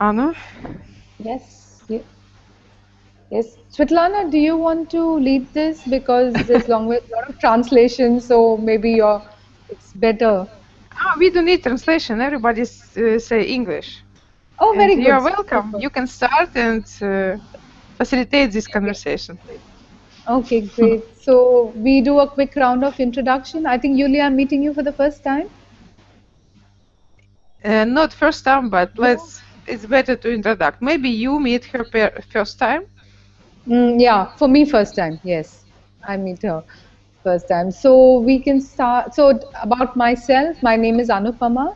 Anu? Yes. Yes. Svetlana, do you want to lead this? Because there's a lot of translation, so maybe it's better. We don't need translation. Everybody say English. Oh, And very you good. are welcome. Super. You can start and facilitate this conversation. Okay, great. So we do a quick round of introduction. I think Yulia, I'm meeting you for the first time. Not first time, but No. it's better to introduce. Maybe you meet her first time. Yeah, for me, first time. Yes, I meet her first time. So we can start. So about myself, my name is Anupama.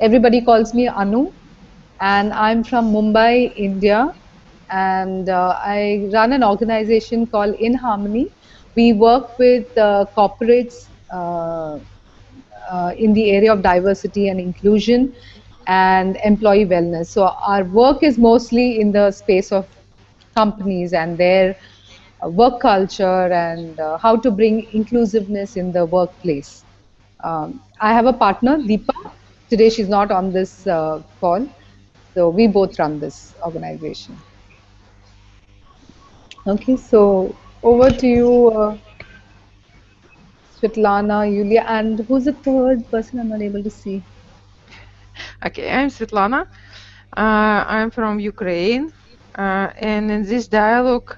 Everybody calls me Anu, and I'm from Mumbai, India. And I run an organization called In Harmony. We work with corporates in the area of diversity and inclusion and employee wellness. So our work is mostly in the space of companies and their work culture and how to bring inclusiveness in the workplace. I have a partner, Deepa. Today she's not on this call. So we both run this organization. Okay, so over to you, Svetlana, Yulia, and who's the third person I'm not able to see? Okay, I'm Svetlana. I'm from Ukraine. And in this dialogue,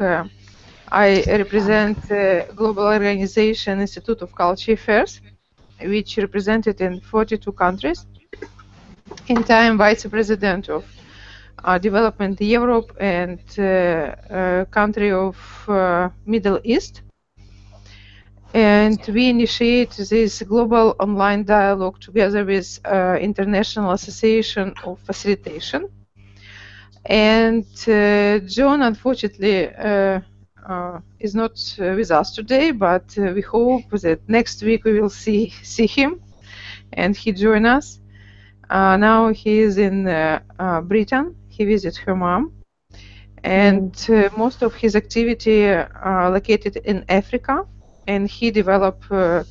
I represent global organization Institute of Culture Affairs, which represented in 42 countries. And I am vice president of development Europe and country of Middle East. And we initiate this global online dialogue together with International Association of Facilitation. And John, unfortunately, is not with us today, but we hope that next week we will see him, and he join us. Now he is in Britain. He visits her mom, and most of his activity are located in Africa. And he developed a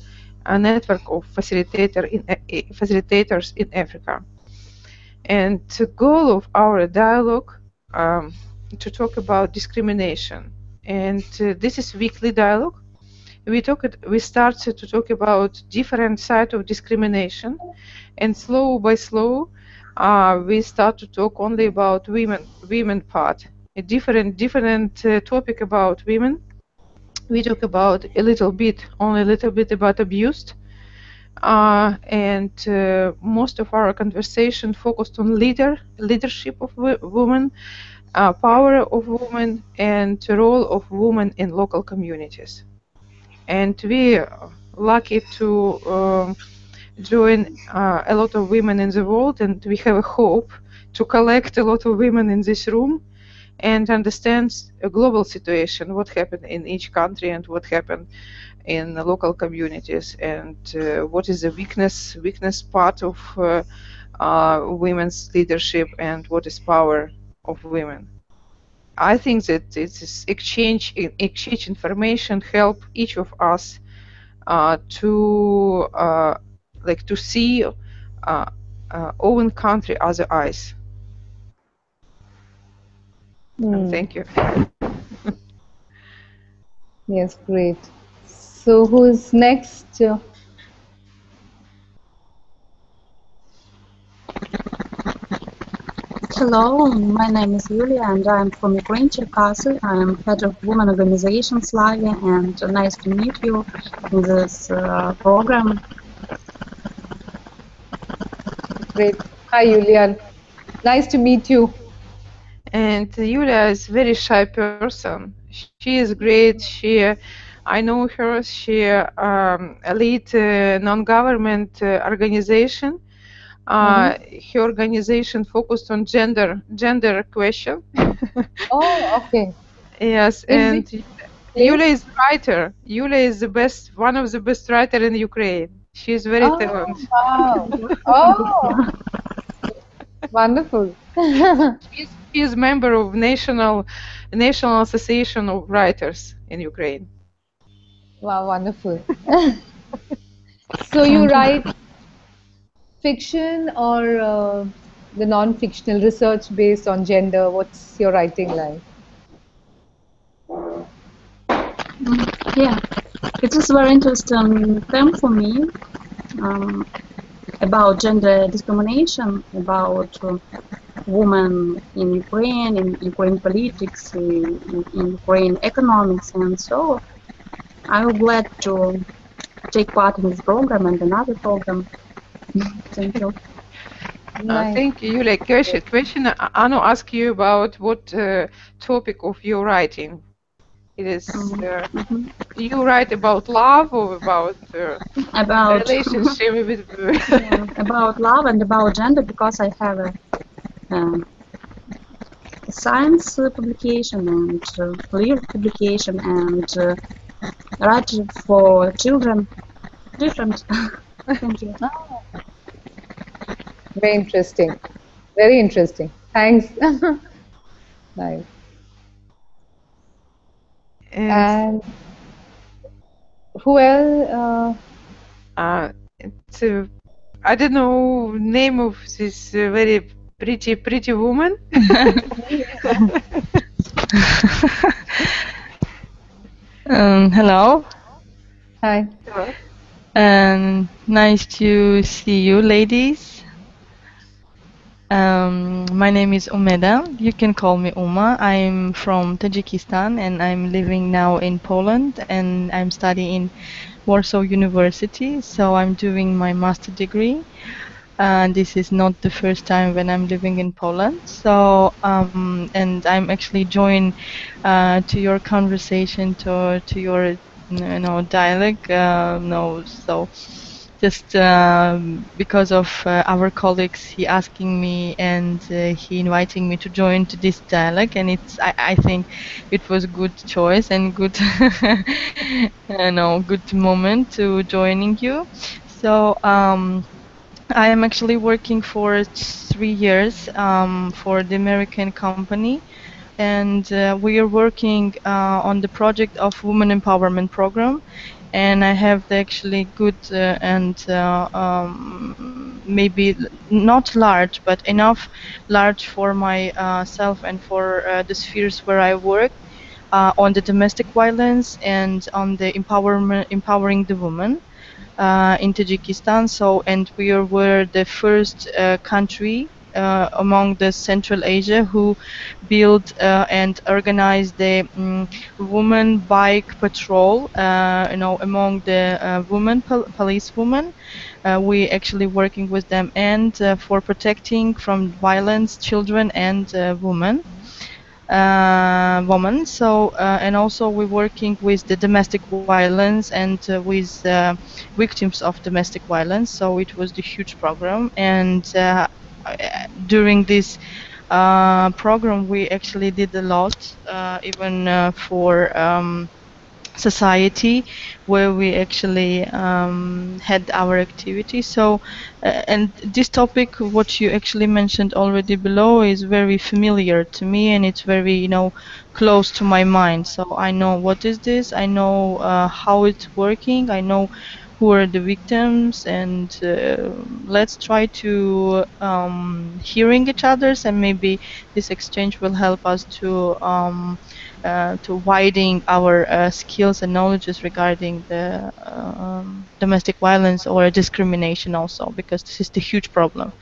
network of facilitators in Africa. And the goal of our dialogue to talk about discrimination. And this is weekly dialogue. We started to talk about different side of discrimination, and slow by slow, we start to talk only about women part. A different topic about women. We talk about only a little bit about abused, and most of our conversation focused on leadership of women, power of women, and role of women in local communities. And we are lucky to join a lot of women in the world, and we have a hope to collect a lot of women in this room and understand a global situation, what happened in each country and what happened in the local communities, and what is the weakness part of women's leadership and what is power of women. I think that it's exchange information help each of us to to see own country other eyes. Thank you. Yes, great. So who's next? Hello, my name is Yulia and I'm from Ukraine, Cherkasy. I'm head of women organization Slavia, and nice to meet you in this program. Great. Hi, Yulia. Nice to meet you. And Yulia is a very shy person. She is great. I know her. She lead non-government organization. Her organization focused on gender question. Oh, okay. Yes, and Yulia is writer. Yulia is one of the best writer in Ukraine. She is very talented. Wow. Oh, wonderful. She is member of National Association of Writers in Ukraine. Wow, wonderful. So you write fiction or the non-fictional research based on gender? What's your writing like? Yeah, it is very interesting term for me, um, about gender discrimination, about women in Ukraine politics, in Ukraine economics, and so I'm glad to take part in this program and another program. Thank you. Nice. Thank you, Yulia. Question. Anu asked you about what topic of your writing. It is. Mhm. You write about love or about About relationship with? yeah, about love and about gender, because I have a science publication and lyric publication and write for children. Different. Thank you. Oh, very interesting. Very interesting. Thanks. Nice. And And who else? it's I don't know name of this very pretty woman. Hello, Hi. and nice to see you, ladies. My name is Umeda. You can call me Uma. I'm from Tajikistan and I'm living now in Poland and I'm studying in Warsaw University. So I'm doing my master degree. And this is not the first time when I'm living in Poland. So, and I'm actually joined to your conversation, to your, dialogue. No, so just because of our colleagues, he asking me and he inviting me to join to this dialogue, and I think it was good choice and good, good moment to joining you. So. I am actually working for 3 years for the American company, and we are working on the project of Women Empowerment Program. And I have the actually good and maybe not large, but enough large for my self and for the spheres where I work on the domestic violence and on the empowering the woman in Tajikistan. So, and were the first country among the Central Asia who built and organized the woman bike patrol. Among the women police women, we actually working with them and for protecting from violence children and women. Woman. So, and also we're working with the domestic violence and with victims of domestic violence. So it was the huge program. And during this program, we actually did a lot, even for society where we actually had our activity. So, and this topic, what you actually mentioned already below, is very familiar to me and it's very, close to my mind. So I know what is this, I know how it's working, I know who are the victims, and let's try to hearing each other's, and maybe this exchange will help us to widening our skills and knowledges regarding the domestic violence or discrimination also, because this is the huge problem,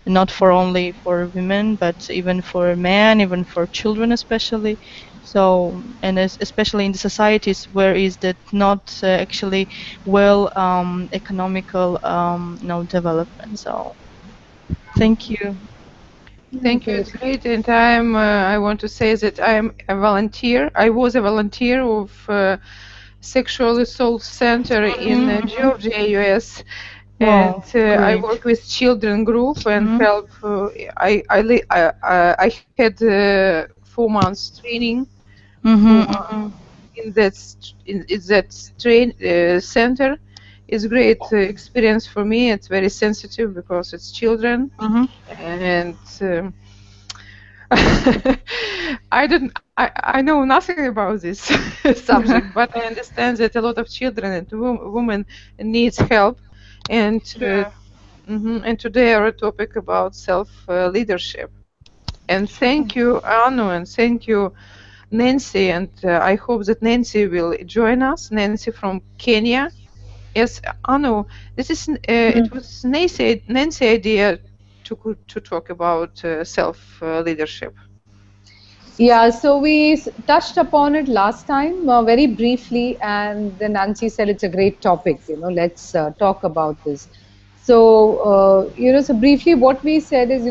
not for only for women but even for men, even for children especially. So, and especially in the societies where is that not actually well economical development. So thank you. Thank you. It's great, and I want to say that I'm a volunteer. I was a volunteer of Sexual Assault Center in Georgia, US, and Wow, I great. work with children group and Mhm. help. I had 4 months training for Mhm. in that center. It's great experience for me. It's very sensitive because it's children, Mhm. and I know nothing about this subject, but I understand that a lot of children and women needs help, and Sure. And today our topic about self-leadership. And thank you, Anu, and thank you, Nancy. And I hope that Nancy will join us. Nancy from Kenya. Yes, Anu, this is it was Nancy idea to talk about self-leadership. Yeah, so we touched upon it last time very briefly, and then Nancy said it's a great topic. Let's talk about this. So, so briefly, what we said is,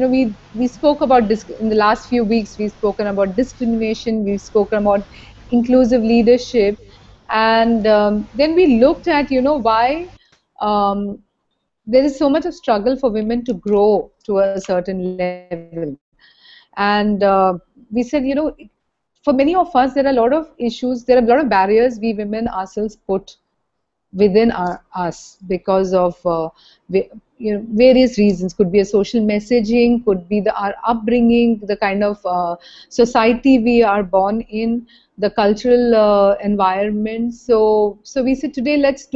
we spoke about in the last few weeks. We've spoken about discrimination. We've spoken about inclusive leadership, and then we looked at, why there is so much of struggle for women to grow to a certain level. And we said, for many of us, there are a lot of issues, there are a lot of barriers we women ourselves put within us because of various reasons. Could be a social messaging, could be our upbringing, the kind of society we are born in, the cultural environment. So we said today let's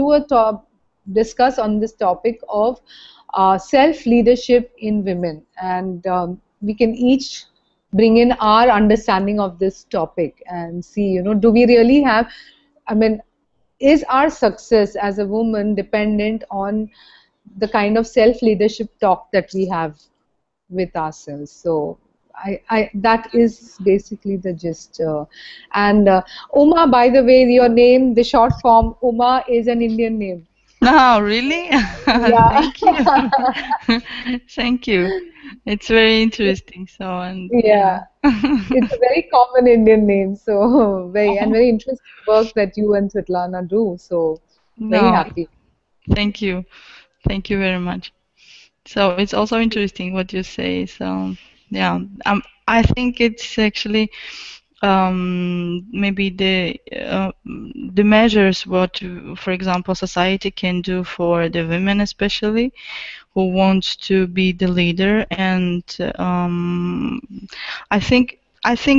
discuss on this topic of self-leadership in women, and we can each bring in our understanding of this topic and see, do we really have, I mean, is our success as a woman dependent on the kind of self-leadership talk that we have with ourselves? So that is basically the gist. And Uma, by the way, your name, the short form Uma, is an Indian name. Oh, really? Yeah. Thank you. Thank you. It's very interesting. So, and Yeah. It's a very common Indian name, so very interesting work that you and Svetlana do. So very No, happy. thank you. Thank you very much. So it's also interesting what you say. So yeah, I think it's actually maybe the measures what, for example, society can do for the women, especially who wants to be the leader, and I think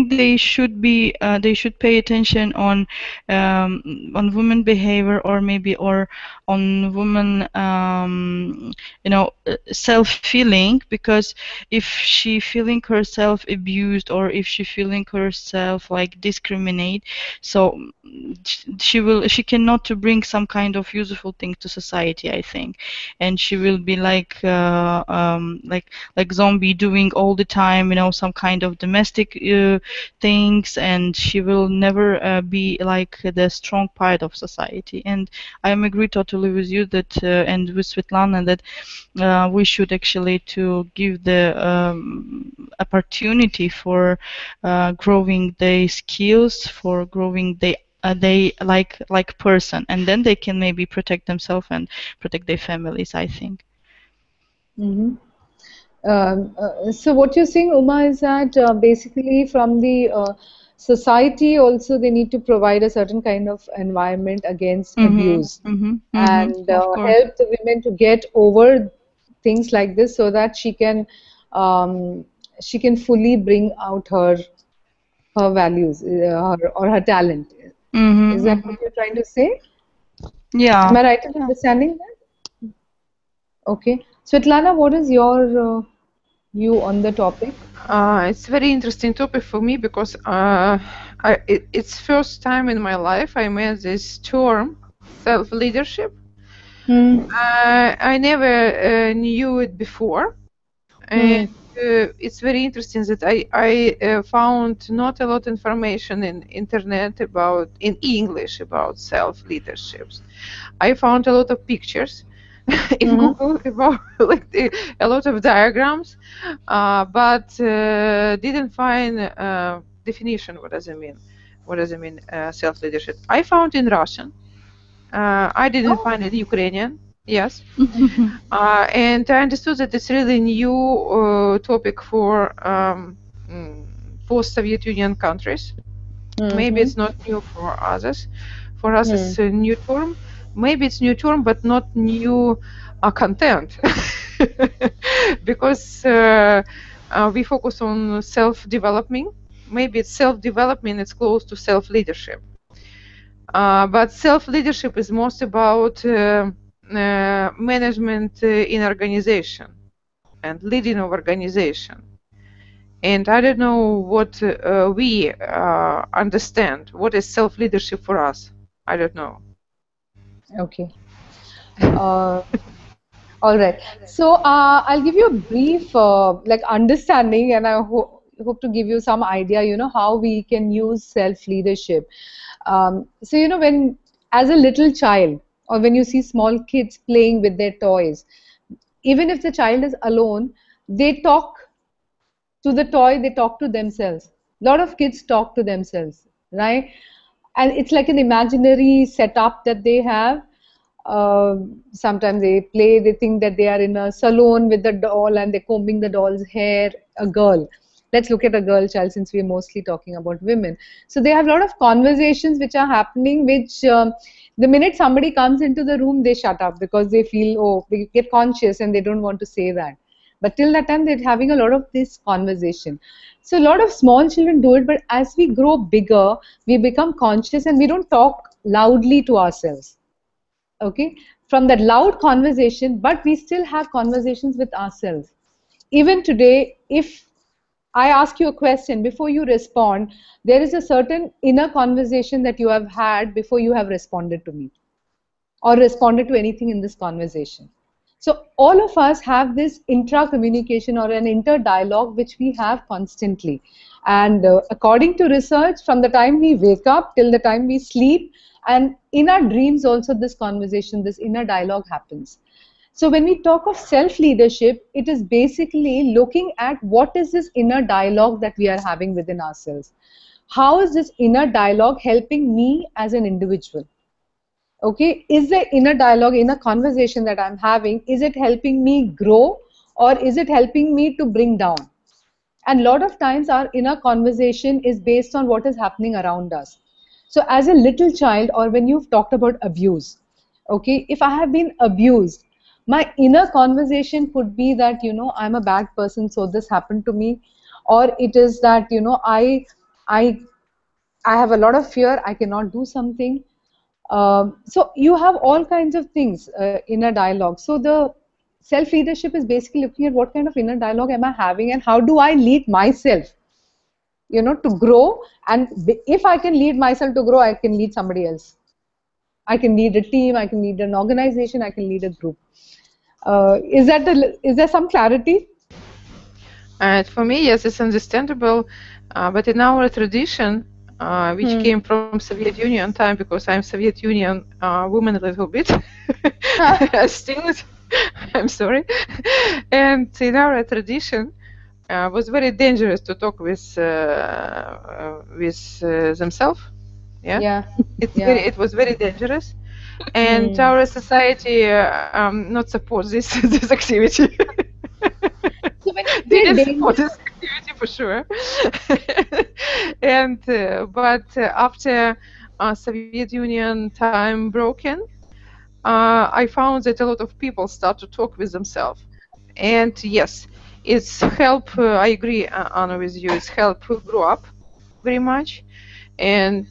they should pay attention on women behavior, or maybe on women self feeling, because if she feeling herself abused, or if she feeling herself like discriminate, so she cannot to bring some kind of useful thing to society, I think, and she will be like zombie, doing all the time, some kind of domestic things, and she will never be like the strong part of society. And I am agree totally with you that and with Svetlana that we should actually to give the opportunity for growing their skills, for growing they like person, and then they can maybe protect themselves and protect their families, I think. Mm-hmm. So what you're saying, Uma, is that basically from the society also they need to provide a certain kind of environment against abuse, and Of course. help the women to get over things like this, so that she can fully bring out her values, or her talent. Is that what you're trying to say? Yeah. Am I right in understanding that? Okay. Svetlana, what is your view on the topic? It's a very interesting topic for me because it's first time in my life I met this term, self-leadership. I never knew it before, and it's very interesting that I found not a lot of information in internet in English about self-leaderships. I found a lot of pictures in Google about a lot of diagrams, but didn't find definition. What does it mean? What does it mean, self-leadership? I found in Russian. I didn't find it in Ukrainian. Yes. And I understood that it's really new topic for post-Soviet Union countries. Maybe it's not new for others. For us, it's a new term. Maybe it's new term, but not new content, because we focus on self-development. Maybe it's self-development. It's close to self-leadership. But self-leadership is most about management in organization and leading of organization. And I don't know what we understand. What is self-leadership for us? I don't know. Okay. Uh, all right. So I'll give you a brief like understanding, and I hope to give you some idea, how we can use self-leadership. So, when as a little child, or when you see small kids playing with their toys, even if the child is alone, they talk to the toy, they talk to themselves. A lot of kids talk to themselves, right? And it's like an imaginary setup that they have. Sometimes they play, they think that they are in a salon with the doll and they're combing the doll's hair, a girl. Let's look at a girl child since we're mostly talking about women. So they have a lot of conversations which are happening, which the minute somebody comes into the room, they shut up because they feel, oh, they get conscious and they don't want to say that. But till that time, they're having a lot of this conversation. So a lot of small children do it, but as we grow bigger, we become conscious and we don't talk loudly to ourselves. Okay, from that loud conversation, but we still have conversations with ourselves. Even today, if I ask you a question, before you respond, there is a certain inner conversation that you have had before you have responded to me or responded to anything in this conversation. So all of us have this intra-communication or an inter-dialogue which we have constantly. And according to research, from the time we wake up till the time we sleep, and in our dreams also this conversation, this inner dialogue happens. So when we talk of self-leadership, it is basically looking at what is this inner dialogue that we are having within ourselves. How is this inner dialogue helping me as an individual? Okay, is the inner dialogue, inner conversation that I'm having, is it helping me grow or is it helping me to bring down? And a lot of times our inner conversation is based on what is happening around us. So as a little child, or when you've talked about abuse, okay, if I have been abused, my inner conversation could be that, I'm a bad person, so this happened to me. Or it is that, I have a lot of fear, I cannot do something. So you have all kinds of things, inner dialogue. So the self-leadership is basically looking at what kind of inner dialogue am I having and how do I lead myself, to grow. And if I can lead myself to grow, I can lead somebody else. I can lead a team, I can lead an organization, I can lead a group. Is there some clarity? For me, yes, it's understandable. But in our tradition, which came from Soviet Union time, because I'm Soviet Union woman a little bit, still, I'm sorry. And in our tradition, was very dangerous to talk with themselves. Yeah. It was very dangerous, and our society not support this this activity. So when didn't support this activity for sure. And but after Soviet Union time broken, I found that a lot of people start to talk with themselves. And yes, it's help. I agree, Anna, with you. It's help grow up very much, and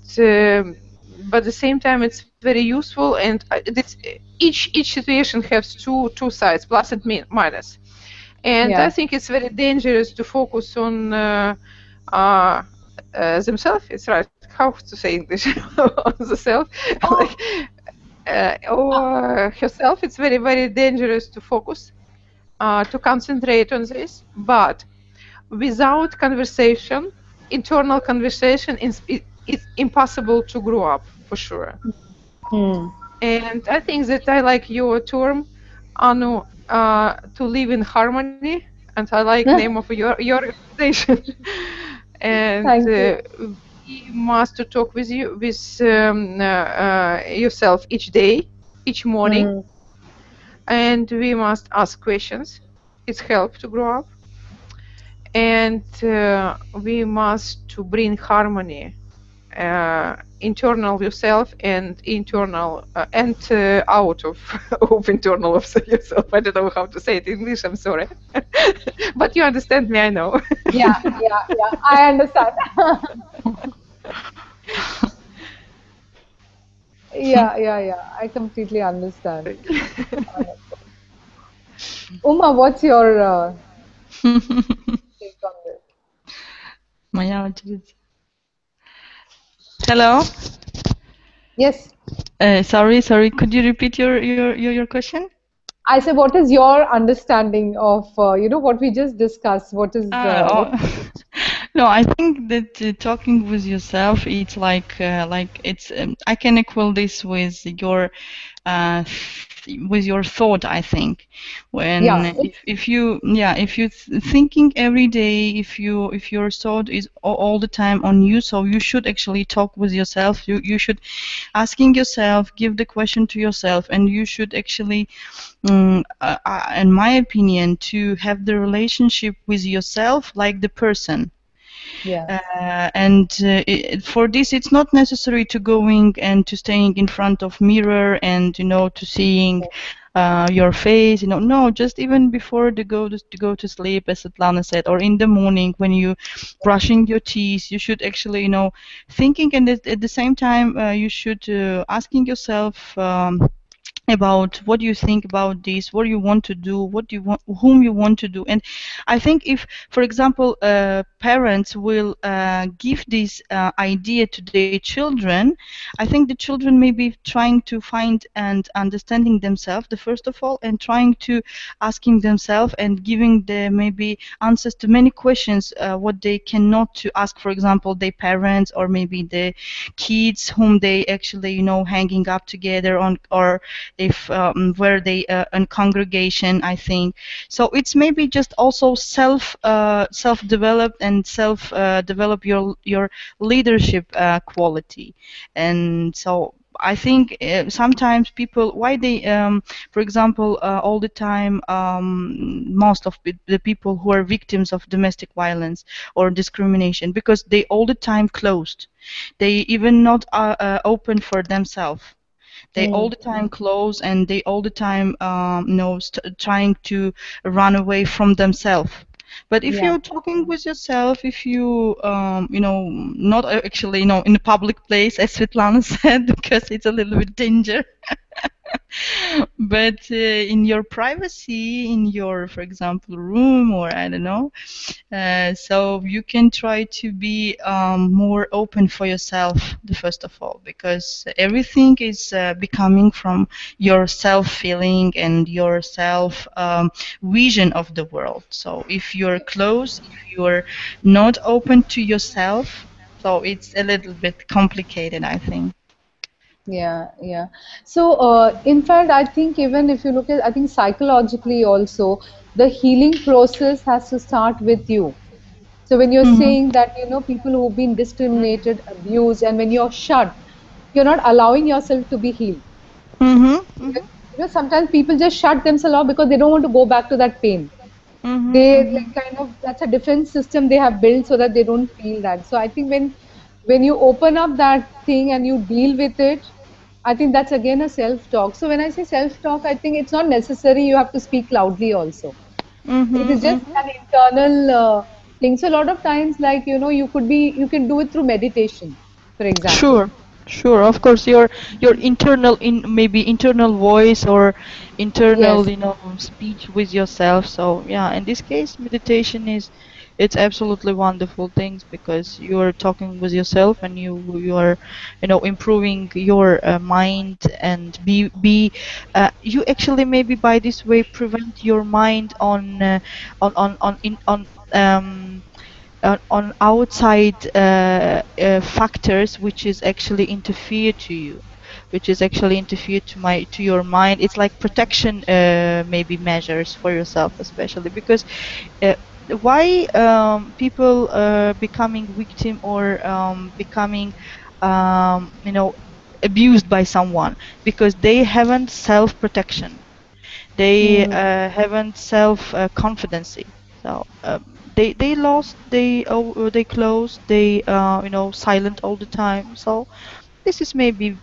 but at the same time, it's very useful. And each situation has two sides, plus and minus. And I think it's very dangerous to focus on themselves. It's right. How to say English on the self, or herself. It's very, very dangerous to focus, to concentrate on this. But without conversation, internal conversation, it's impossible to grow up for sure. And I think that I like your term, Anu, to live in harmony, and I like name of your organization. And we must to talk with you with yourself each day, each morning, and we must ask questions. It's help to grow up, and we must to bring harmony. Internal yourself and internal and out of internal of yourself. I don't know how to say it in English. I'm sorry, but you understand me. I know. Yeah, I understand. Yeah. I completely understand. Uma, what's your take on this? Maya очередь. Hello. Yes, Sorry. Could you repeat your question? I say, what is your understanding of what we just discussed? What is what? No, I think that talking with yourself, it's like it's. I can equal this with your thought. I think when Yeah, if you thinking every day, if your thought is all the time on you, so you should actually talk with yourself. You should asking yourself, give the question to yourself, and you should actually in my opinion, to have the relationship with yourself like the person. yeah, For this, it's not necessary to going and to staying in front of mirror and to seeing your face. No, just even before to go to sleep, as Svetlana said, or in the morning when you brushing your teeth, you should actually thinking, and at the same time you should asking yourself. About what you think about this, what you want to do, what you want, whom you want to do. And I think if, for example, parents will give this idea to their children, I think the children may be trying to find and understanding themselves, the first of all, and trying to asking themselves and giving the maybe answers to many questions what they cannot to ask, for example, their parents, or maybe the kids whom they actually hanging up together on, or if where they in congregation. I think so it's maybe just also self developed and self develop your leadership quality. And so I think sometimes people, why they for example all the time, most of the people who are victims of domestic violence or discrimination, because they all the time closed, they even not open for themselves, they all mm, the time close, and they all the time trying to run away from themselves. But if yeah, you're talking with yourself, if you not actually in a public place, as Svetlana said, because it's a little bit danger, but in your privacy, in your, for example, room, or I don't know, so you can try to be more open for yourself, the first of all, because everything is becoming from your self feeling and your self vision of the world. So if you're close, if you're not open to yourself, so it's a little bit complicated, I think. yeah. So, in fact, I think even if you look at, I think psychologically also, the healing process has to start with you. So when you're Mhm. saying that, people who've been discriminated, abused, and when you're shut, you're not allowing yourself to be healed. Mhm. Mhm. Sometimes people just shut themselves off because they don't want to go back to that pain. Mhm. They like Mhm. kind of that's a defense system they have built so that they don't feel that. So I think when you open up that thing and you deal with it, I think that's again a self talk. So when I say self talk, I think it's not necessary you have to speak loudly also. It Mhm. is just Mhm. an internal thing. So a lot of times, like you can do it through meditation, for example. Sure, sure. Of course, your internal in maybe internal voice or internal Yes, speech with yourself. So yeah, in this case, meditation is it's absolutely wonderful things, because you're talking with yourself, and you are improving your mind, and you actually maybe by this way prevent your mind um on outside factors which is actually interfere to you, which is actually interfere to your mind. It's like protection maybe measures for yourself, especially because uh, why people becoming victim or becoming abused by someone, because they haven't self protection, they mm, haven't self confidence. So they lost, they closed, they silent all the time. So this is maybe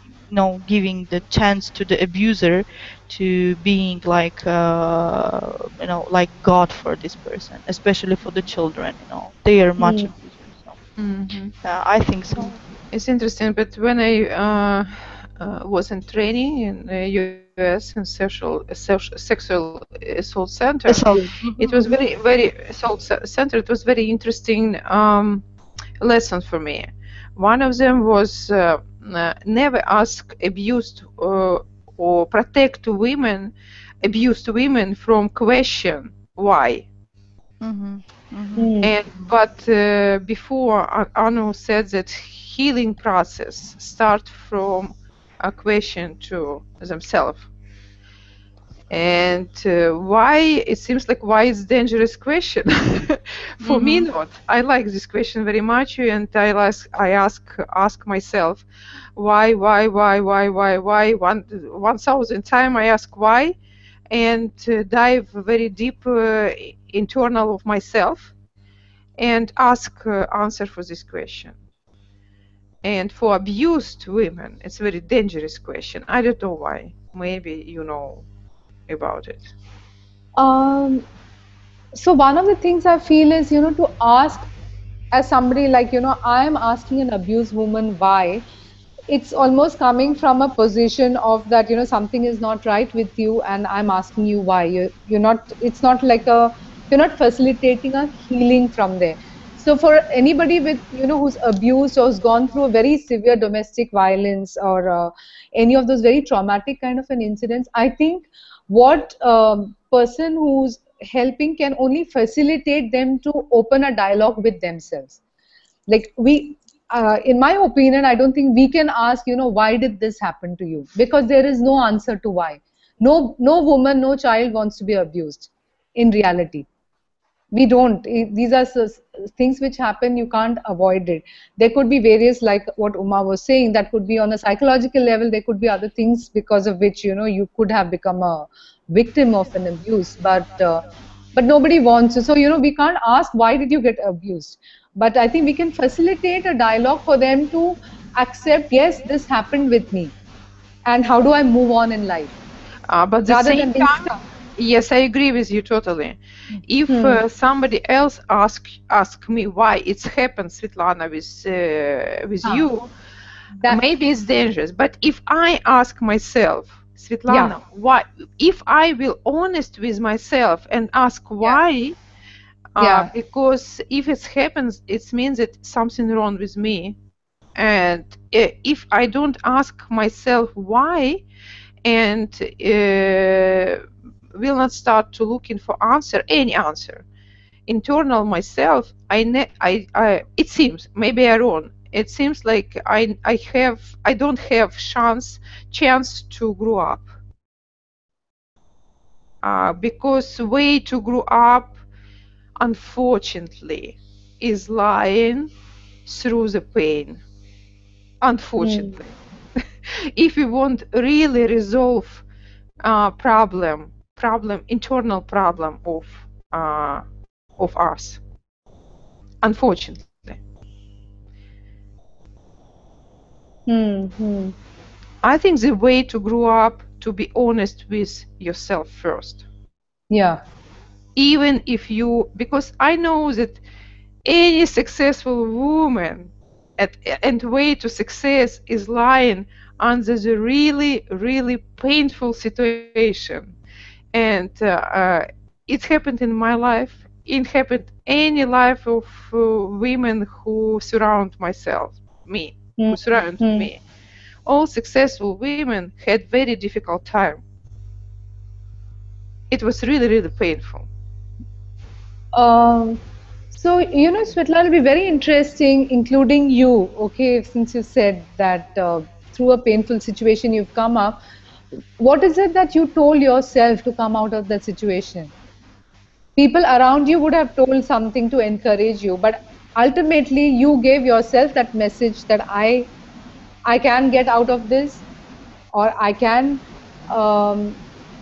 giving the chance to the abuser to being like like God for this person, especially for the children. They are much mm, abusers. So Mhm. I think so. It's interesting, but when I was in training in US in sexual assault center. Assault. It was very assault center. It was very interesting lesson for me. One of them was never ask abused or protect women, abused women from question why. And but before Anu said that healing process start from a question to themselves. And why it seems like why it's dangerous question for me not. I like this question very much, and I ask myself why 1,000 times I ask why, and dive very deep internal of myself and ask answer for this question. And for abused women, it's a very dangerous question. I don't know why. Maybe you know about it. So one of the things I feel is, to ask as somebody like, I am asking an abused woman why. It's almost coming from a position of that, something is not right with you, and I'm asking you why. You're not. It's not like you're not facilitating a healing from there. So for anybody with, who's abused or who's gone through a very severe domestic violence or any of those very traumatic kind of an incidents, I think what person who's helping can only facilitate them to open a dialogue with themselves. Like in my opinion, I don't think we can ask, why did this happen to you? Because there is no answer to why. No woman, no child wants to be abused in reality. We don't. These are things which happen, you can't avoid it. There could be various, like what Uma was saying, that could be on a psychological level. There could be other things because of which, you could have become a victim of an abuse, but nobody wants to. So, we can't ask, why did you get abused? But I think we can facilitate a dialogue for them to accept, yes, this happened with me, and how do I move on in life? But the same time, yes, I agree with you totally. If somebody else ask me why it's happened, Svetlana, with you, maybe it's dangerous. But if I ask myself, Svetlana, why? If I will honest with myself and ask why, because if it happens, it means that something wrong with me. And if I don't ask myself why, and will not start to looking for any answer, internal myself, it seems, maybe I'm wrong, it seems like I don't have chance to grow up, because way to grow up, unfortunately, is lying through the pain. Unfortunately, if we want really resolve internal problem of us, unfortunately. I think the way to grow up, to be honest with yourself first. Even if because I know that any successful woman and way to success is lying under the really, really painful situation. And it happened in my life. It happened any life of women who surround me. All successful women had very difficult time. It was really, really painful. So, Svetlana, it'll be very interesting, including you, okay, since you said that through a painful situation you've come up. What is it that you told yourself to come out of that situation? People around you would have told something to encourage you, but ultimately you gave yourself that message that I can get out of this, or I can,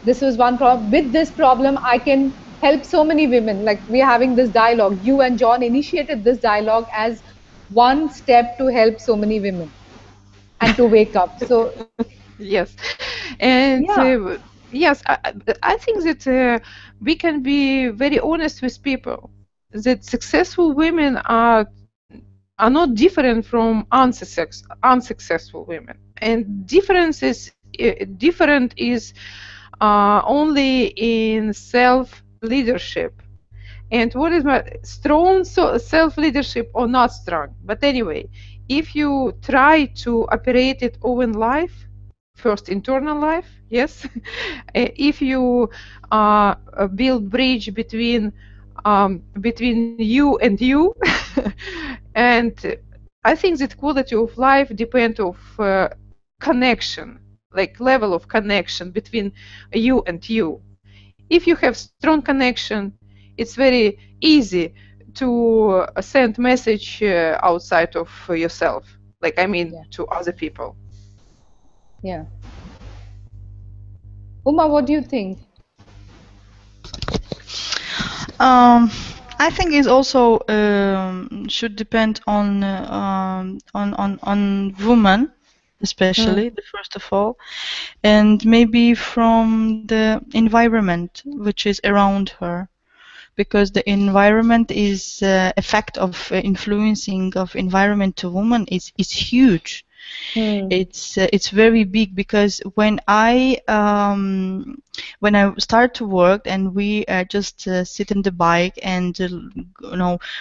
this was one problem. With this problem, I can help so many women. Like, we're having this dialogue. You and John initiated this dialogue as one step to help so many women and to wake up. So yes, and yes, I think that we can be very honest with people. That successful women are are not different from unsuccessful women. And different is only in self-leadership. And what is my strong self-leadership or not strong? But anyway, if you try to operate it own life, first internal life, yes. If you build bridge between you and you, and I think that quality of life depends of connection, like level of connection between you and you. If you have strong connection, it's very easy to send message outside of yourself, like I mean to other people. Yeah. Uma, what do you think? I think it also should depend on women, especially the first of all, and maybe from the environment which is around her, because the environment is effect of influencing of environment to woman is huge. It's very big, because when I start to work and we just sit in the bike and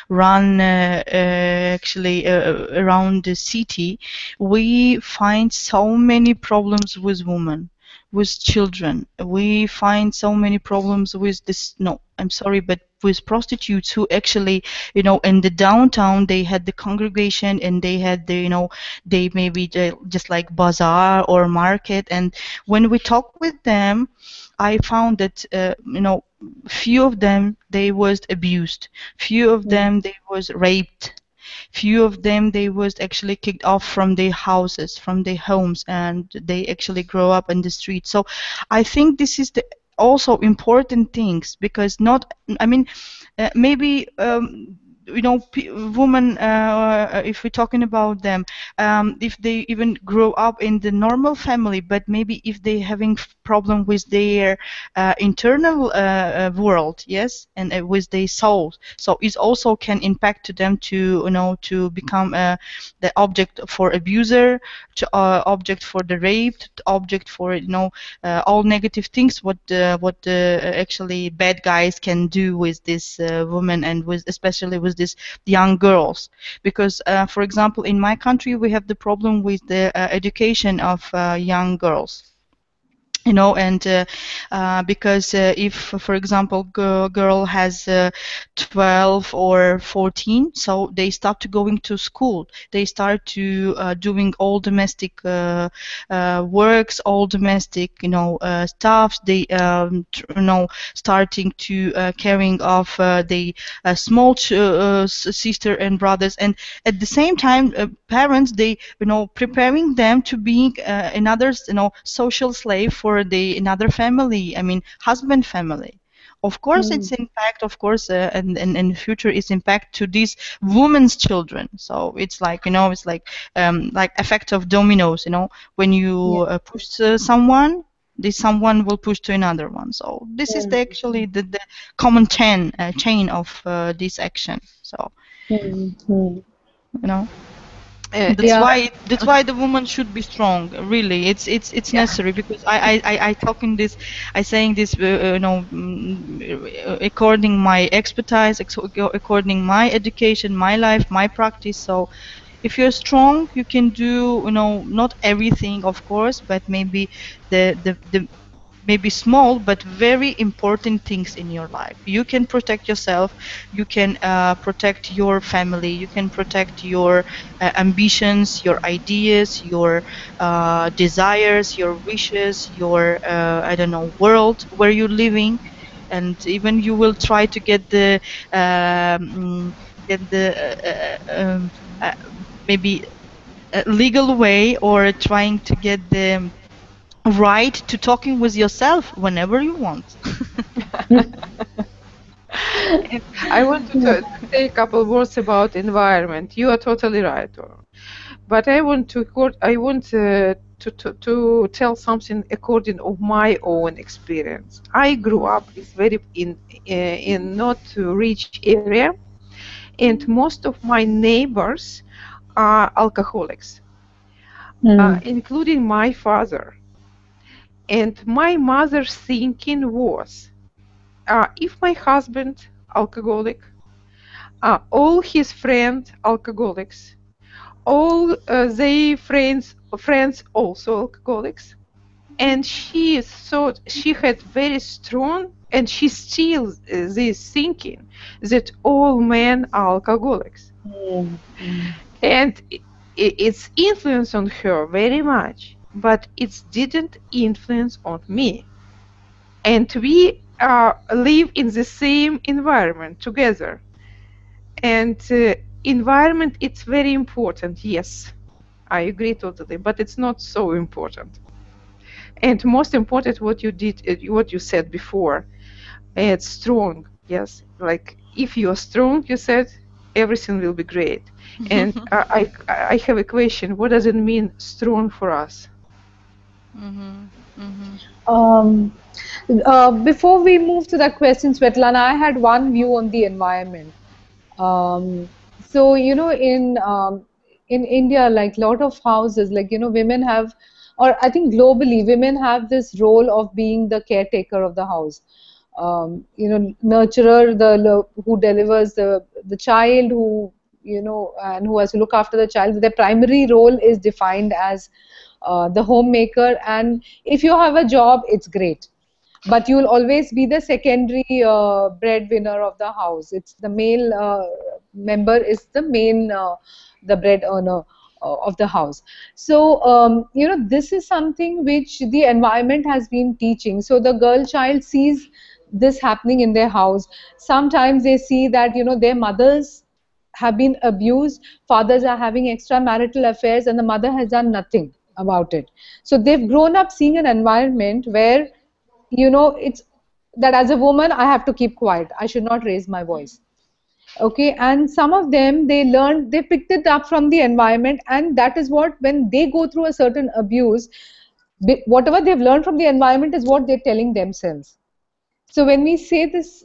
run actually around the city, we find so many problems with women, with children. We find so many problems with this. No, I'm sorry, but with prostitutes who actually, in the downtown, they had the congregation and they had the, they maybe just like bazaar or market. And when we talk with them, I found that, few of them, they was abused. Few of them, they was raped. Few of them, they was actually kicked off from their houses, from their homes, and they actually grow up in the street. So I think this is the also important things, because not, I mean, maybe women, if we're talking about them, if they even grow up in the normal family, but maybe if they having problem with their internal world, yes, and with their soul, so it also can impact to them to to become the object for abuser, to, object for the rape, object for all negative things what actually bad guys can do with this woman, and with especially with these young girls. Because for example, in my country we have the problem with the education of young girls, and because if, for example, girl has 12 or 14, so they start to going to school, they start to doing all domestic works, all domestic stuff, they starting to carrying off the small sister and brothers, and at the same time parents, they preparing them to be another social slave for the another family, I mean husband family. Of course it's impact, of course, and in future it's impact to these women's children. So it's like it's like effect of dominoes, when you push someone, this someone will push to another one. So this is actually the common chain of this action. So that's why the woman should be strong. Really, it's necessary, because I talking this, I saying this according my expertise, according my education, my life, my practice. So if you're strong, you can do not everything, of course, but maybe the maybe small but very important things in your life. You can protect yourself, you can protect your family, you can protect your ambitions, your ideas, your desires, your wishes, your I don't know, world where you're living. And even you will try to get the maybe legal way, or trying to get the right to talking with yourself whenever you want. I wanted to say a couple words about environment. You are totally right, but I want to tell something according of my own experience. I grew up in not rich area, and most of my neighbors are alcoholics, including my father. And my mother's thinking was, if my husband alcoholic, all his friends alcoholics, all their friends also alcoholics, and she thought she had very strong, and she still this thinking that all men are alcoholics. And it's influence on her very much, but it didn't influence on me. And we live in the same environment together. And environment, it's very important, yes, I agree totally, but it's not so important. And most important, what you said before, it's strong, yes, like if you're strong, you said, everything will be great. And I have a question, what does it mean strong for us? Before we move to that question, Svetlana, I had one view on the environment. So, you know, in India, like a lot of houses, like, you know, women have, or I think globally, women have this role of being the caretaker of the house. You know, nurturer, who delivers the child, who, you know, and who has to look after the child. Their primary role is defined as the homemaker. And if you have a job, it's great, but you'll always be the secondary breadwinner of the house. It's the male member is the main the bread earner of the house. So you know, this is something which the environment has been teaching. So the girl child sees this happening in their house. Sometimes they see that, you know, their mothers have been abused, fathers are having extramarital affairs, and the mother has done nothing about it. So they've grown up seeing an environment where, you know, it's that as a woman I have to keep quiet, I should not raise my voice. Okay, and some of them, they picked it up from the environment, and that is what, when they go through a certain abuse, whatever they've learned from the environment is what they're telling themselves. So when we say this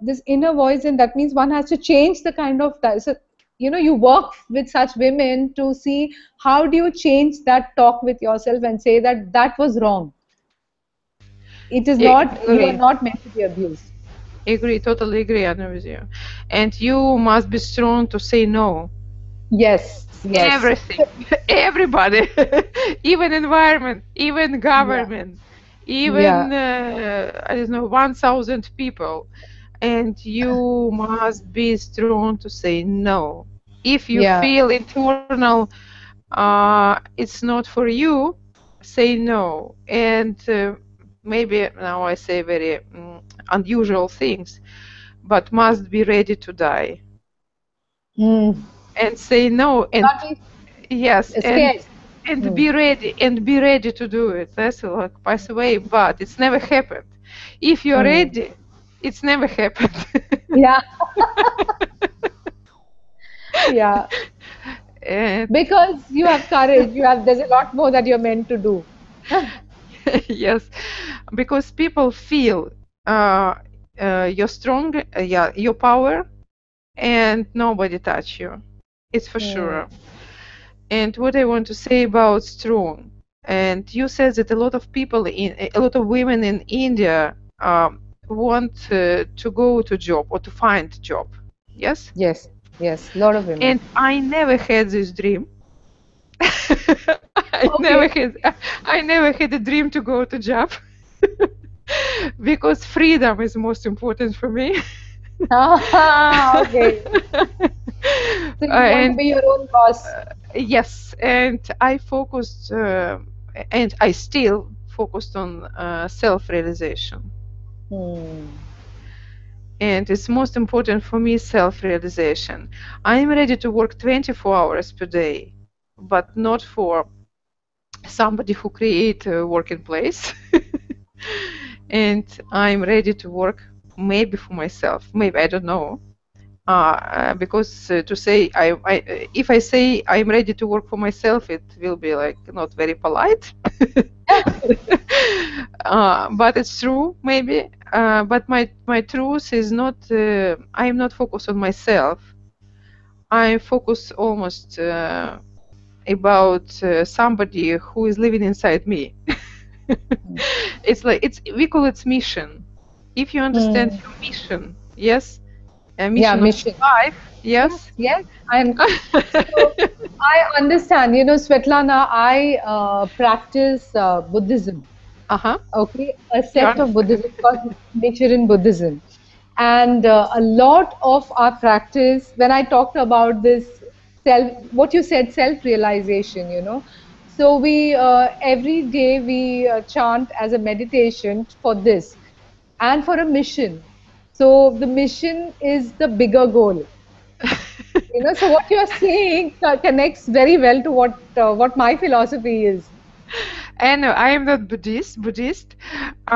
this inner voice, and that means one has to change the kind of, so, you know, you work with such women to see how do you change that talk with yourself and say that that was wrong. It is not, you are not meant to be abused. Agree, totally agree, Anna, with you. And you must be strong to say no. Yes, yes. Everything, everybody, even environment, even government, even I don't know, 1,000 people, and you must be strong to say no. If you feel internal, it's not for you, say no. And maybe now I say very unusual things, but must be ready to die. And say no, and yes, and be ready to do it. That's like pass away, but it's never happened. If you're ready, it's never happened. Yeah. Yeah. Because you have courage, there's a lot more that you're meant to do. Yes, because people feel you're strong, your power, and nobody touch you. It's for sure. And what I want to say about strong, and you said that a lot of people, a lot of women in India want to go to job or to find job. Yes? Yes, yes, a lot of women. And I never had this dream. I never had a dream to go to job because freedom is most important for me. Okay. So you want to be your own boss. Yes, and I focused, and I still focused on self-realization. And it's most important for me, self-realization. I'm ready to work 24 hours per day, but not for somebody who create a working place. And I'm ready to work maybe for myself, maybe, I don't know. Because to say if I say I'm ready to work for myself, it will be like not very polite. But it's true, maybe. But my truth is not. I'm not focused on myself. I focus almost about somebody who is living inside me. It's like we call it mission. If you understand your mission, yes, a mission of mission. life, yes. Yes. So I understand. You know, Svetlana, I practice Buddhism. Uh-huh. Okay, a You sect of understand. Buddhism called Nichiren Buddhism. And a lot of our practice, when I talked about this what you said, self-realization, you know. So we, every day we chant as a meditation for this and for a mission. So the mission is the bigger goal. You know, so what you are saying connects very well to what my philosophy is. And I am not Buddhist.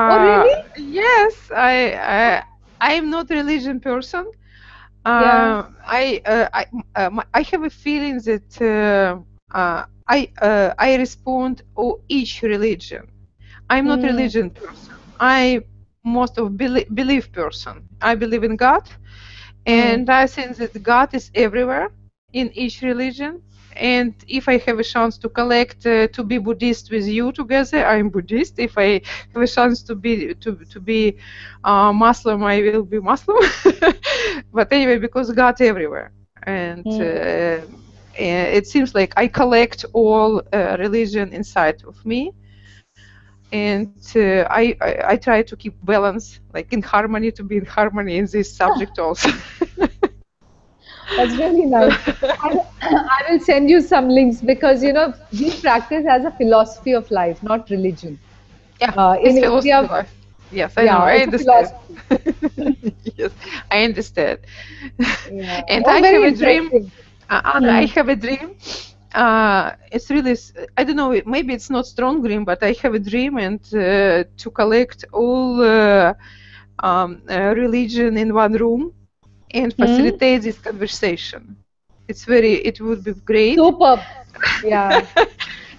Oh, really? Yes, I am not a religion person. Yeah. I have a feeling that I respond to each religion. I'm not Hmm. religion person. I most of belief person. I believe in God, Hmm. and I think that God is everywhere in each religion. And if I have a chance to collect to be Buddhist with you together, I'm Buddhist. If I have a chance to be Muslim, I will be Muslim. But anyway, because God everywhere, and Hmm. it seems like I collect all religion inside of me, and I try to keep balance, like in harmony, to be in harmony in this subject also. That's really nice. I will send you some links because you know we practice as a philosophy of life, not religion. Yeah, In it's philosophy India, life. Yes, I know. yeah, I it's a understand. philosophy. Yes, I understand. Yeah. And Oh, I very have a dream. interesting. Anna, I Hmm. have a dream. It's really, I don't know, maybe it's not strong dream, but I have a dream and to collect all religion in one room and Hmm. facilitate this conversation. It would be great. Superb. Yeah.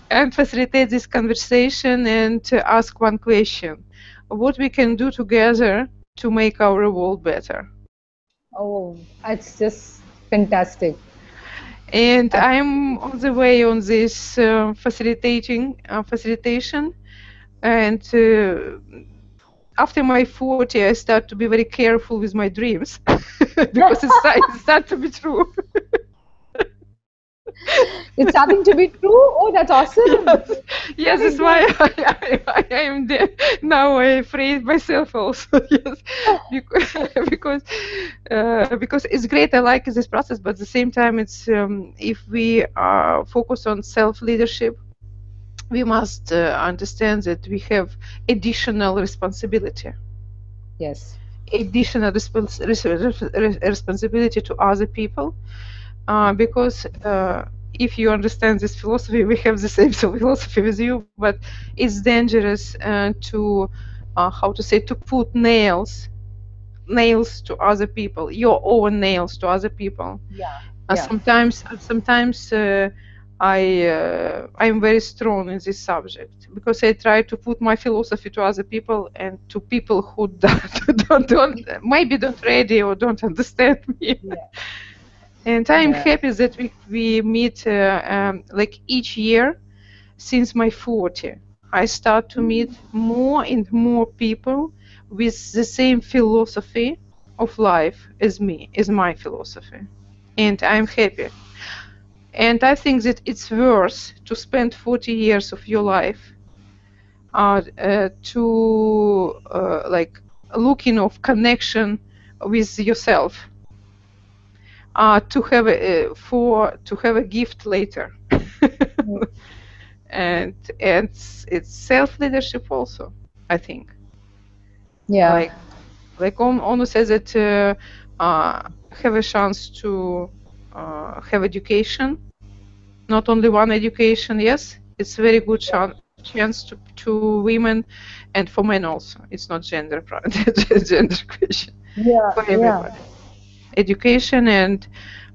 And facilitate this conversation and to ask one question: what we can do together to make our world better. Oh, it's just fantastic. And Ab- I'm on the way on this facilitation, and after my 40 I start to be very careful with my dreams because it starts to be true. It's starting to be true. Oh, that's awesome. Yes, yes, Very that's why good. I am there. Now I afraid myself also. Yes, because because it's great. I like this process, but at the same time, it's if we focus on self leadership, we must understand that we have additional responsibility, Yes. additional responsibility to other people, because if you understand this philosophy, we have the same philosophy with you, but it's dangerous to how to say, to put nails to other people, your own nails to other people. Yeah. Yeah. Sometimes I'm very strong in this subject because I try to put my philosophy to other people and to people who don't maybe don't ready or don't understand me. Yeah. And I'm Yeah. happy that we meet like each year since my 40. I start to meet more and more people with the same philosophy of life as me, as my philosophy. And I'm happy. And I think that it's worth to spend 40 years of your life to like looking of connection with yourself, to have a gift later. And it's self leadership also, I think. Yeah. Like Onu says that have a chance to have education, not only one education. Yes, it's a very good chance to women and for men also. It's not gender gender question, Yeah. for Yeah. everybody. Education and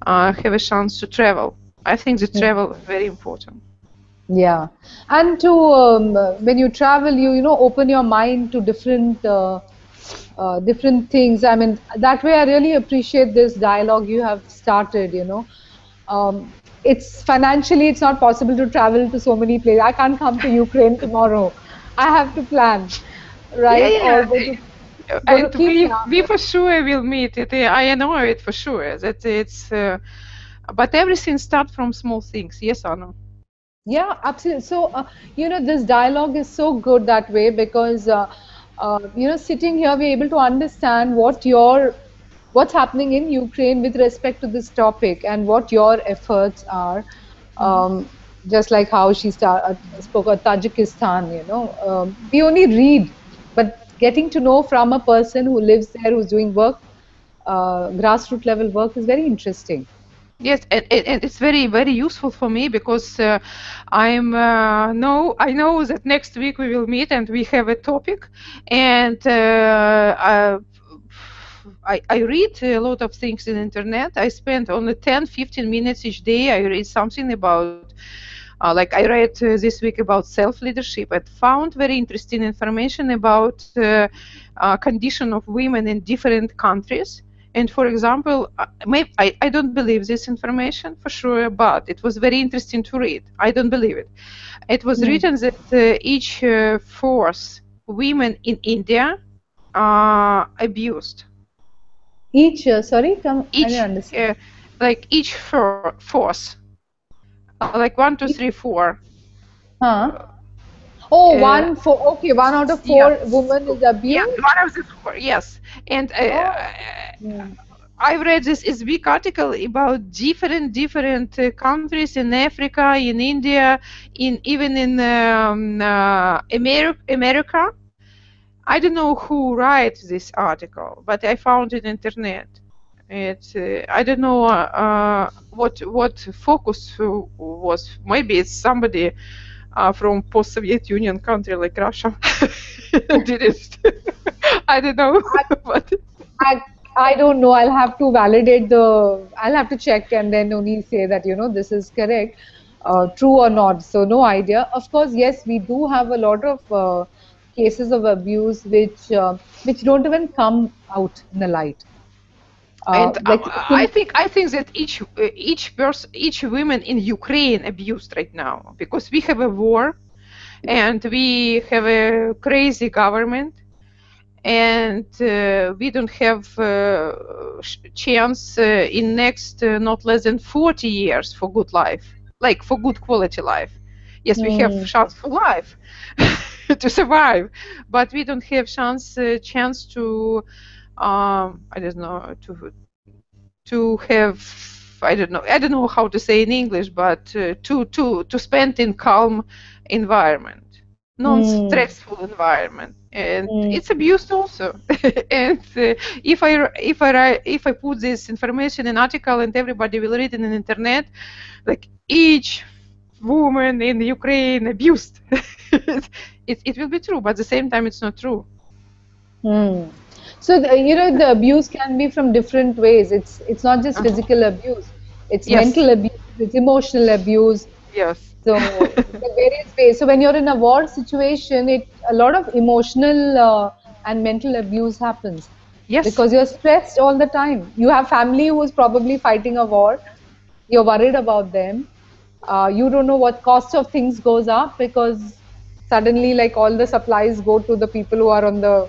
have a chance to travel. I think the travel is very important. Yeah, and to when you travel, you know open your mind to different things. I mean, that way I really appreciate this dialogue you have started. You know, it's financially it's not possible to travel to so many places. I can't come to Ukraine tomorrow. I have to plan, Yeah, right? yeah. Or go to And Kenya. we for sure will meet it. I know it for sure that it's. But everything starts from small things. Yes or no? Yeah, absolutely. So, this dialogue is so good that way because, sitting here, we're able to understand what's happening in Ukraine with respect to this topic and what your efforts are. Um, just like how spoke of Tajikistan, we only read, but getting to know from a person who lives there, who's doing work, grassroots level work, is very interesting. Yes, and it's very, very useful for me because I know that next week we will meet and we have a topic, and I read a lot of things in internet. I spend only 10-15 minutes each day. I read something about, like I read this week about self-leadership. I found very interesting information about condition of women in different countries. And for example, I don't believe this information for sure, but it was very interesting to read. I don't believe it. It was Hmm. written that each fourth women in India are abused. Sorry, come, I didn't Each, understand. like each fourth, like one, two, three, four. Huh? Oh, Uh, okay, 1 out of 4 yes, women is yeah, abused. one of the four. Yes, and Oh, hmm. I've read this big article about different countries in Africa, in India, in even in America. I don't know who writes this article, but I found it internet. It's I don't know what focus was. Maybe it's somebody from post-Soviet Union country like Russia did it. I don't know, but I, I don't know. I'll have to check and then only say that, this is correct, true or not. So no idea. Of course, yes, we do have a lot of cases of abuse which don't even come out in the light. and Like, I think that each woman in Ukraine abused right now because we have a war and we have a crazy government and we don't have chance in next not less than 40 years for good life, like for good quality life. Yes, we have hmm, chance for life to survive, but we don't have chance to I don't know to have I don't know how to say in English, but to spend in calm environment, hmm, non-stressful environment, and hmm. it's abused also. And if I put this information in article and everybody will read it in the internet, like each woman in Ukraine abused, it will be true, but at the same time it's not true. Hmm. So the abuse can be from different ways. It's not just Uh-huh. physical abuse. It's Yes, mental abuse. It's emotional abuse. yes. So there are various ways. So when you're in a war situation, a lot of emotional and mental abuse happens Yes. because you're stressed all the time. You have family who is probably fighting a war. You're worried about them. You don't know what cost of things goes up because suddenly, like all the supplies go to the people who are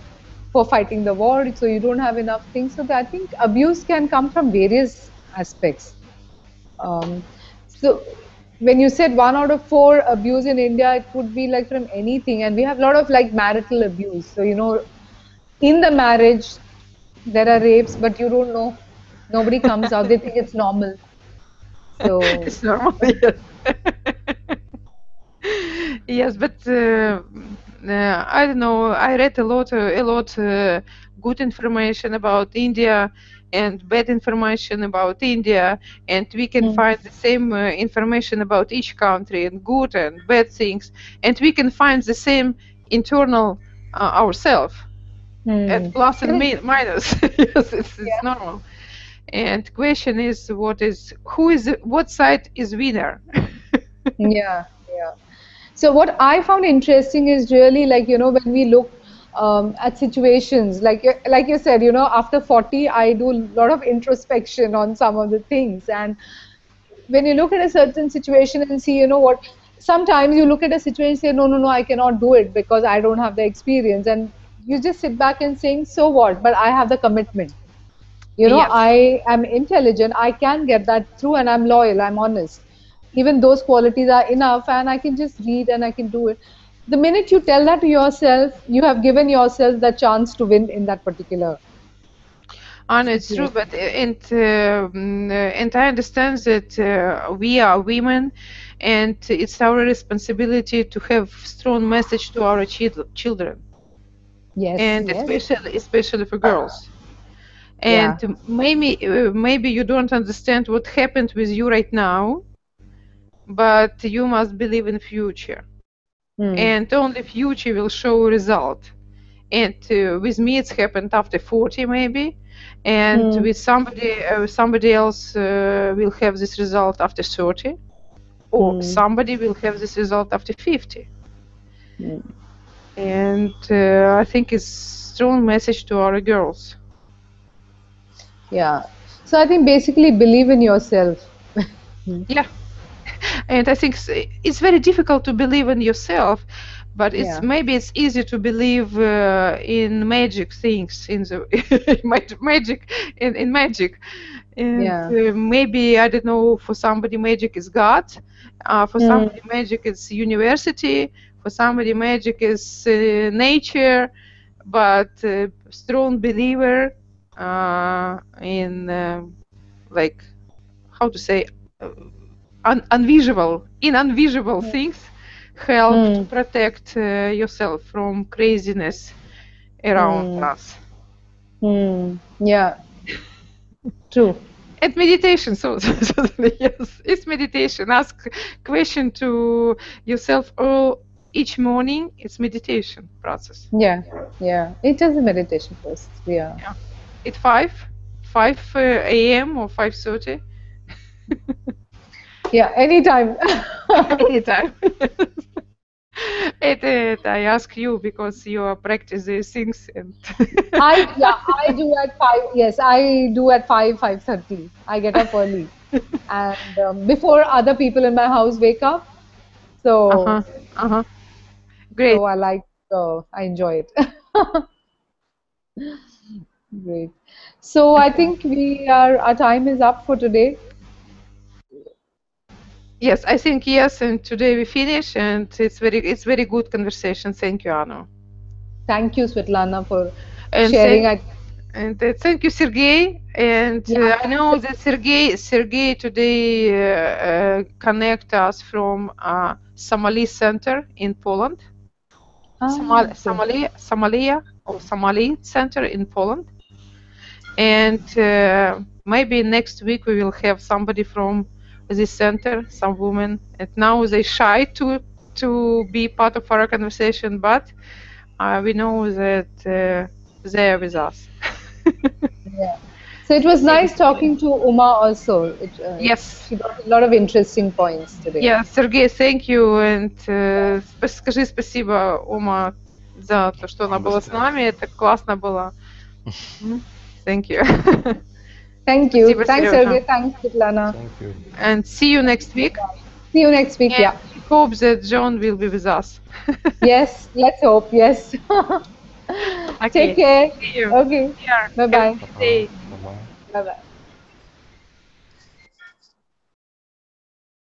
for fighting the war. So you don't have enough things. So I think abuse can come from various aspects. So when you said 1 out of 4 abuse in India, it could be like from anything, and we have a lot of like marital abuse. So in the marriage there are rapes, but you don't know. Nobody comes out. They think it's normal. So It's normal, yes. Yes, but I don't know. I read a lot good information about India and bad information about India, and we can mm, find the same information about each country and good and bad things, and we can find the same internal ourselves and plus and correct. minus. Yes, it's normal. And question is, what side is winner? Yeah, yeah. So what I found interesting is really like, when we look at situations, like you said, after 40, I do a lot of introspection on some of the things. And when you look at a certain situation and see, you know what, sometimes you look at a situation and say, no, no, no, I cannot do it because I don't have the experience. And you just sit back and saying, so what? But I have the commitment. You know, Yes. I am intelligent, I can get that through, and I'm loyal, I'm honest. Even those qualities are enough, and I can just read and I can do it. The minute you tell that to yourself, you have given yourself the chance to win in that particular And it's true, situation. but and I understand that we are women, and it's our responsibility to have strong message to our children, Yes, and yes. especially for girls. Yeah. And maybe you don't understand what happened with you right now, but you must believe in future, Hmm. and only future will show result. And with me it's happened after 40 maybe, and Hmm. with somebody else will have this result after 30, or Hmm. somebody will have this result after 50. Hmm. And I think it's strong message to our girls. Yeah. So I think basically believe in yourself. Hmm. Yeah. And I think it's very difficult to believe in yourself, but Yeah. maybe it's easy to believe in magic things, in the magic, in magic. And Yeah. maybe, I don't know, for somebody magic is God, for Hmm. somebody magic is university, for somebody magic is nature, but strong believer in like, how to say, uh, invisible things help to Hmm. protect yourself from craziness around Hmm. us. Hmm. Yeah. True. And meditation, so yes, it's meditation. Ask question to yourself each morning. It's meditation process. Yeah. Yeah. It is a meditation first. Yeah. Yeah, at 5 a.m. or 5:30. Yeah. Anytime. Anytime. I ask you because you practice these things, and I do at 5. Yes, I do at 5:30. I get up early, and before other people in my house wake up. So uh-huh, uh-huh. Great. so I enjoy it. Great. So I Okay. think our time is up for today. Yes, I think yes, and today we finish, and it's very good conversation. Thank you, Anu. Thank you, Svetlana, for And sharing. thank and thank you, Sergey. And Yeah, I thanks. know that Sergey today connect us from Somali Center in Poland, Ah, okay. Somali Center in Poland, and maybe next week we will have somebody from this center, some women. And now they shy to be part of our conversation, but we know that they are with us. Yeah. So it was nice talking to Uma also. Yes. She got a lot of interesting points today. Yeah, Сергей, thank you, and скажи спасибо, Ума, за то, что она была с нами. Это классно было. Thank you. Thank you. Спасибо, Thanks, Сережа. Sergey. Thanks, Svetlana. Thank you. And see you next week. See you next week. And Yeah. we hope that John will be with us. Yes, let's hope. Yes. Okay. Take care. See you. Okay. Here. Have a Bye-bye. nice day. Bye-bye. Bye-bye.